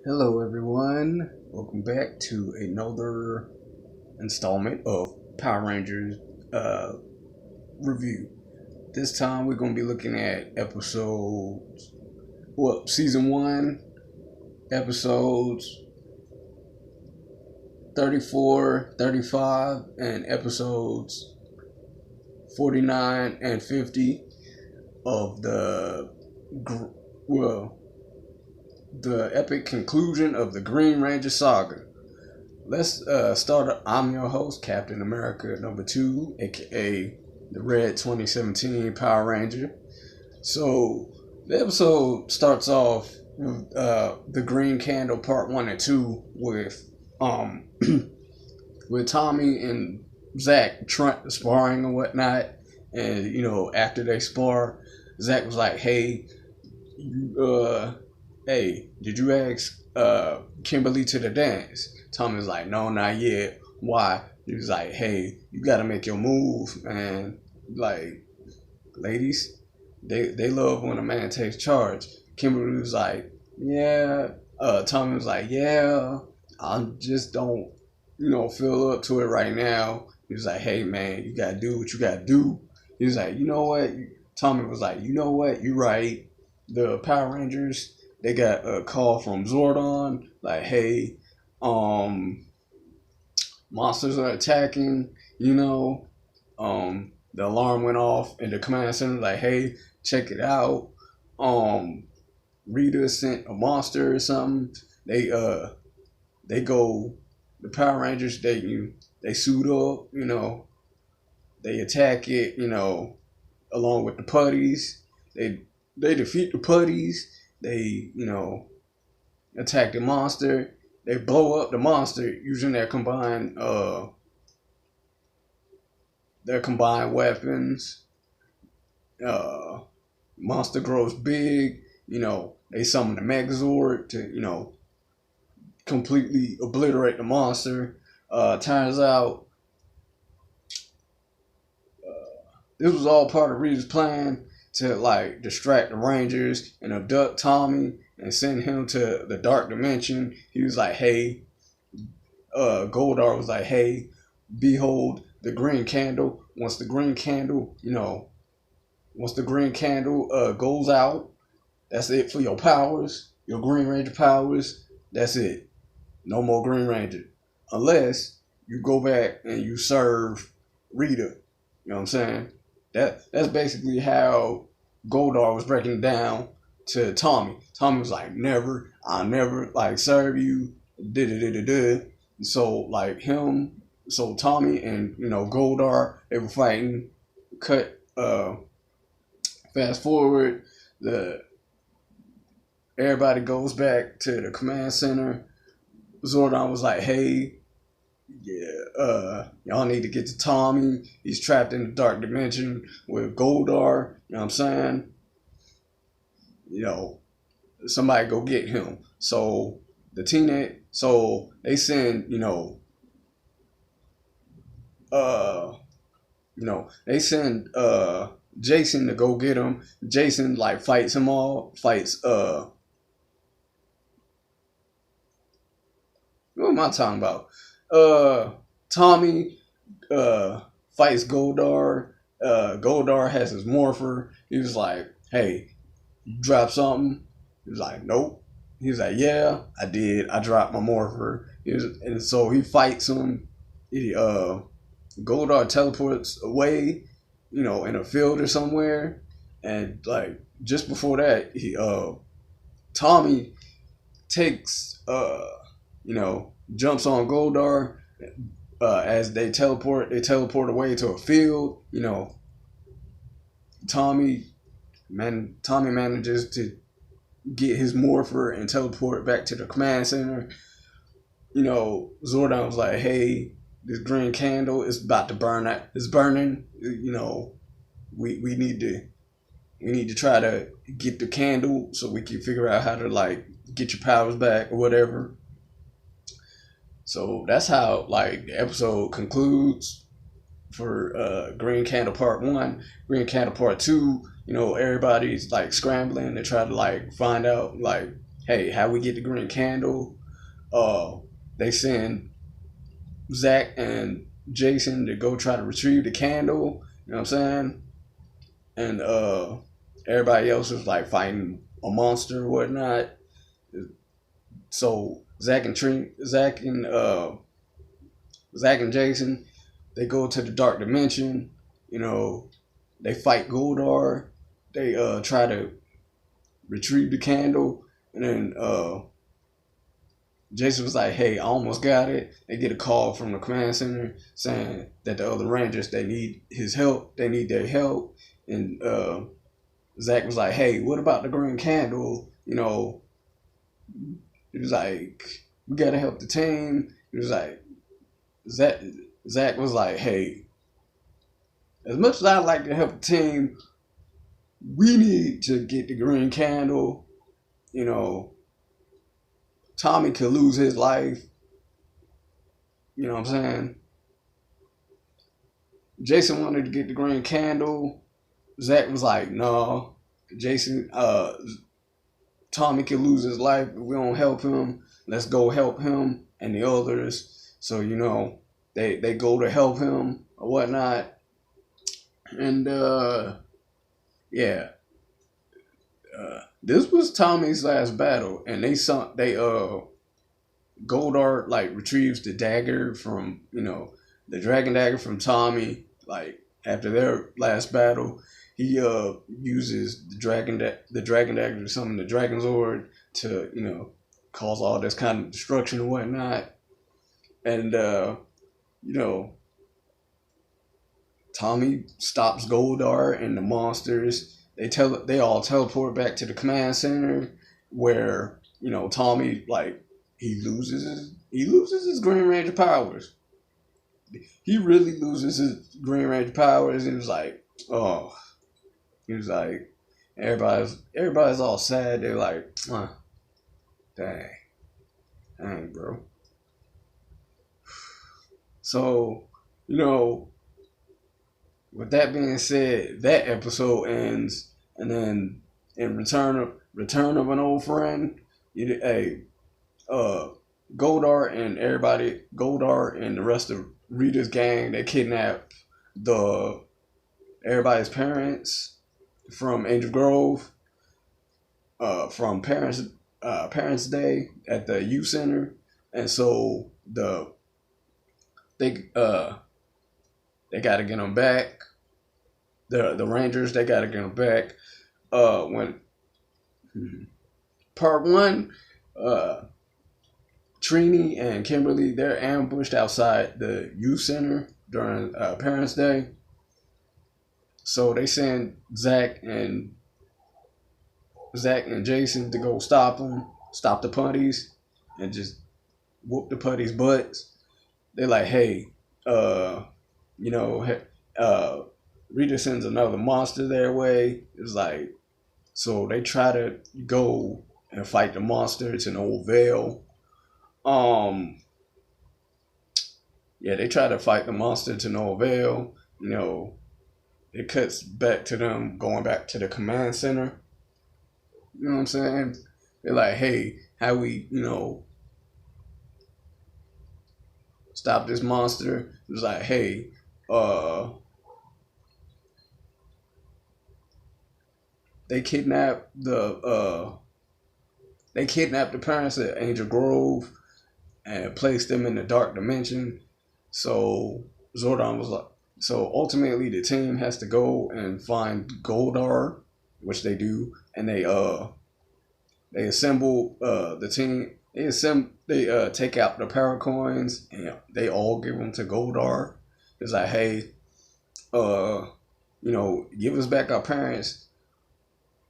Hello, everyone. Welcome back to another installment of Power Rangers uh, review. This time we're going to be looking at season 1, episodes 34, 35, and episodes 49 and 50 of well, the epic conclusion of the Green Ranger saga. Let's start. I'm your host, Captain America number 2, aka the Red 2017 Power Ranger. So the episode starts off with the Green Candle Part 1 and 2 with um with Tommy and Zach sparring and whatnot. And after they spar, Zach was like, hey, did you ask Kimberly to the dance? Tommy was like, no, not yet. Why? He was like, hey, you gotta make your move, man. Like, ladies, they love when a man takes charge. Kimberly was like, yeah. Tommy was like, yeah, I just don't, feel up to it right now. He was like, hey, man, you gotta do what you gotta do. He was like, you know what? Tommy was like, you know what? You're right. The Power Rangers, they got a call from Zordon, like, hey, um, monsters are attacking, the alarm went off in the command center, like, hey, check it out. Um, Rita sent a monster or something. They go, the Power Rangers, they suit up, they attack it, along with the putties. They defeat the putties. They, attack the monster. They blow up the monster using their combined weapons. Uh, Monster grows big. They summon the Megazord to completely obliterate the monster. Turns out this was all part of Reed's plan to like distract the Rangers and abduct Tommy and send him to the dark dimension. He was like, hey, Goldar was like, hey, behold the green candle. Once the green candle, goes out, that's it for your powers, your Green Ranger powers. That's it. No more Green Ranger. Unless you go back and you serve Rita. You know what I'm saying? That's basically how Goldar was breaking it down to Tommy. Tommy was like, never, I'll never like serve you. Da da da da da. So Tommy and Goldar, they were fighting. Cut fast forward, the everybody goes back to the command center. Zordon was like, hey, yeah, y'all need to get to Tommy. He's trapped in the dark dimension with Goldar. You know what I'm saying? Somebody go get him. So they send, they send Jason to go get him. Jason like fights what am I talking about? Tommy fights Goldar. Goldar has his morpher. He was like, hey, you drop something? He was like, nope. He was like, yeah, I did. I dropped my morpher. And so he fights him. Goldar teleports away, in a field or somewhere. And like just before that, Tommy takes jumps on Goldar as they teleport. They teleport away to a field. Tommy Tommy manages to get his morpher and teleport back to the command center. Zordon was like, hey, this green candle is about to burn out. It's burning. We need to try to get the candle so we can figure out how to like get your powers back or whatever. So that's how like the episode concludes for Green Candle Part 1. Green Candle Part 2, everybody's like scrambling to try to like find out like, hey, how we get the green candle? Uh, they send Zach and Jason to go try to retrieve the candle. You know what I'm saying? And everybody else is like fighting a monster or whatnot. So Zach and Jason, they go to the dark dimension. You know, they fight Goldar. They try to retrieve the candle, and then Jason was like, "Hey, I almost got it." They get a call from the command center saying that the other Rangers they need his help. They need their help, and Zach was like, "Hey, what about the green candle?" You know, he was like, "We gotta help the team." He was like, Zach. Zach was like, "Hey, as much as I like to help the team, we need to get the green candle. You know, Tommy could lose his life. You know what I'm saying?" Jason wanted to get the green candle. Zach was like, "No, Jason, Tommy could lose his life if we don't help him. Let's go help him and the others." So, you know, they go to help him or whatnot. And yeah, this was Tommy's last battle, and Goldar like retrieves the dagger from the dragon dagger from Tommy. Like after their last battle, he uses the dragon dagger to summon the Dragon Zord to cause all this kind of destruction and whatnot. And you know Tommy stops Goldar and the monsters. They all teleport back to the command center where Tommy like he loses his Green Ranger powers. He really loses his Green Ranger powers. He was like, oh, he was like, everybody's all sad. They're like, dang, bro. So, with that being said, that episode ends, and then in Return of an Old Friend, uh, Goldar and the rest of Rita's gang, they kidnap everybody's parents from Angel Grove, from Parents Day at the youth center, and so they got to get them back. The Rangers, they got to get them back. When part one, Trini and Kimberly, they're ambushed outside the youth center during Parents Day. So they send Zach and Jason to go stop the putties, and just whoop the putties' butts. They're like, hey, Rita sends another monster their way. It's like, so they try to go and fight the monster. It's an old veil. They try to fight the monster to no avail. It cuts back to them going back to the command center. You know what I'm saying? They're like, hey, how we, stop this monster? It was like, hey, they kidnapped the parents at Angel Grove and placed them in the dark dimension. So Zordon was like, so ultimately the team has to go and find Goldar, which they do, and they assemble the team. They take out the power coins and they all give them to Goldar. It's like, hey, give us back our parents.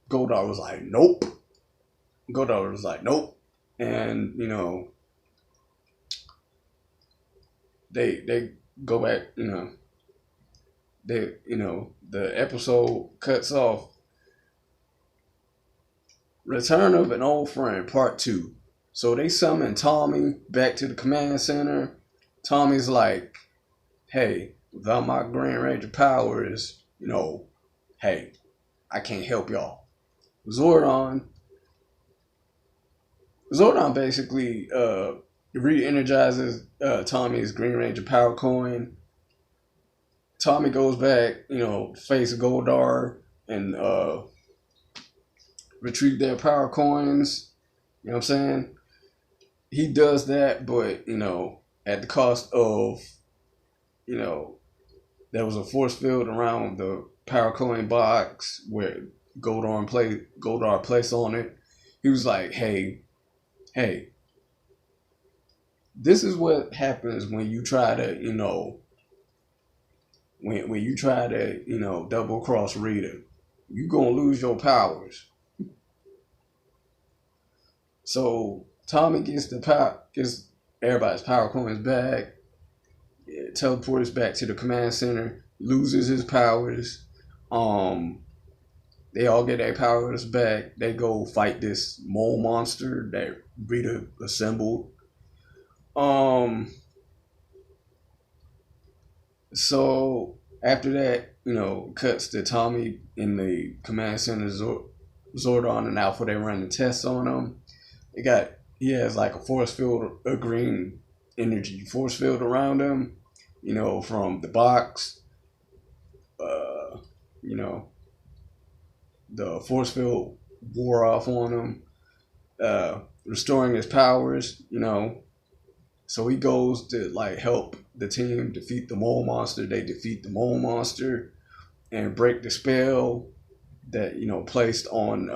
Goldar was like, nope. And they go back. The episode cuts off. Return of an Old Friend, Part 2. So they summon Tommy back to the command center. Tommy's like, hey, without my Green Ranger powers, hey, I can't help y'all. Zordon Zordon basically re-energizes Tommy's Green Ranger power coin. Tommy goes back, face Goldar and retrieve their power coins. You know what I'm saying? He does that, but at the cost of, there was a force field around the power coin box where Goldar placed on it. He was like, hey, this is what happens when you try to, when you try to, double cross Rita. You gonna lose your powers. So Tommy gets everybody's power coins back, teleports back to the command center, loses his powers. They all get their powers back. They go fight this mole monster that Rita assembled. So after that, cuts to Tommy in the command center, Zordon and Alpha. They run the tests on him. He has like a force field, a green energy force field around him, from the box. The force field wore off on him, restoring his powers, So he goes to like help the team defeat the mole monster. They defeat the mole monster and break the spell that, placed on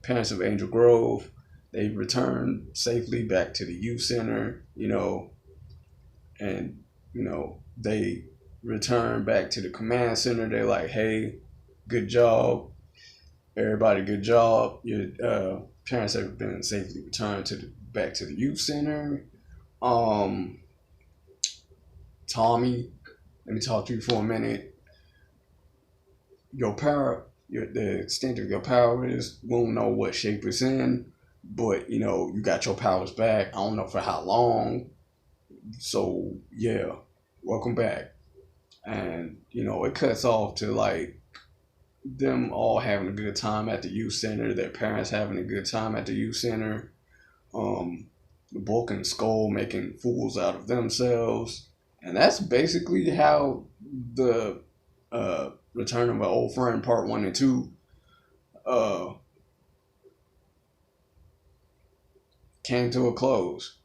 parents of Angel Grove. They return safely back to the youth center, and they return back to the command center. They're like, hey, good job, everybody, good job. Your parents have been safely returned back to the youth center. Tommy, let me talk to you for a minute. Your power, the extent of your powers, we don't know what shape it's in, but you got your powers back. I don't know for how long. So yeah, welcome back. And it cuts off to like them all having a good time at the youth center, their parents having a good time at the youth center, the Bulk and Skull making fools out of themselves. And that's basically how the Return of an Old Friend Part 1 and 2 came to a close.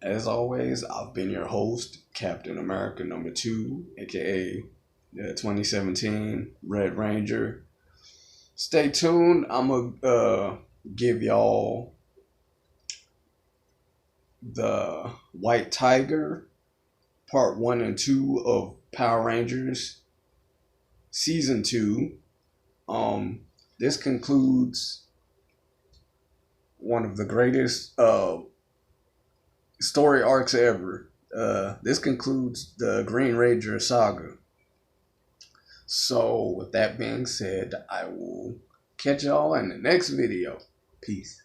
As always, I've been your host, Captain America #2, aka the 2017 Red Ranger. Stay tuned. I'm gonna give y'all the White Tiger Part 1 and 2 of Power Rangers Season 2. This concludes one of the greatest story arcs ever. This concludes the Green Ranger saga. So with that being said, I will catch y'all in the next video. Peace.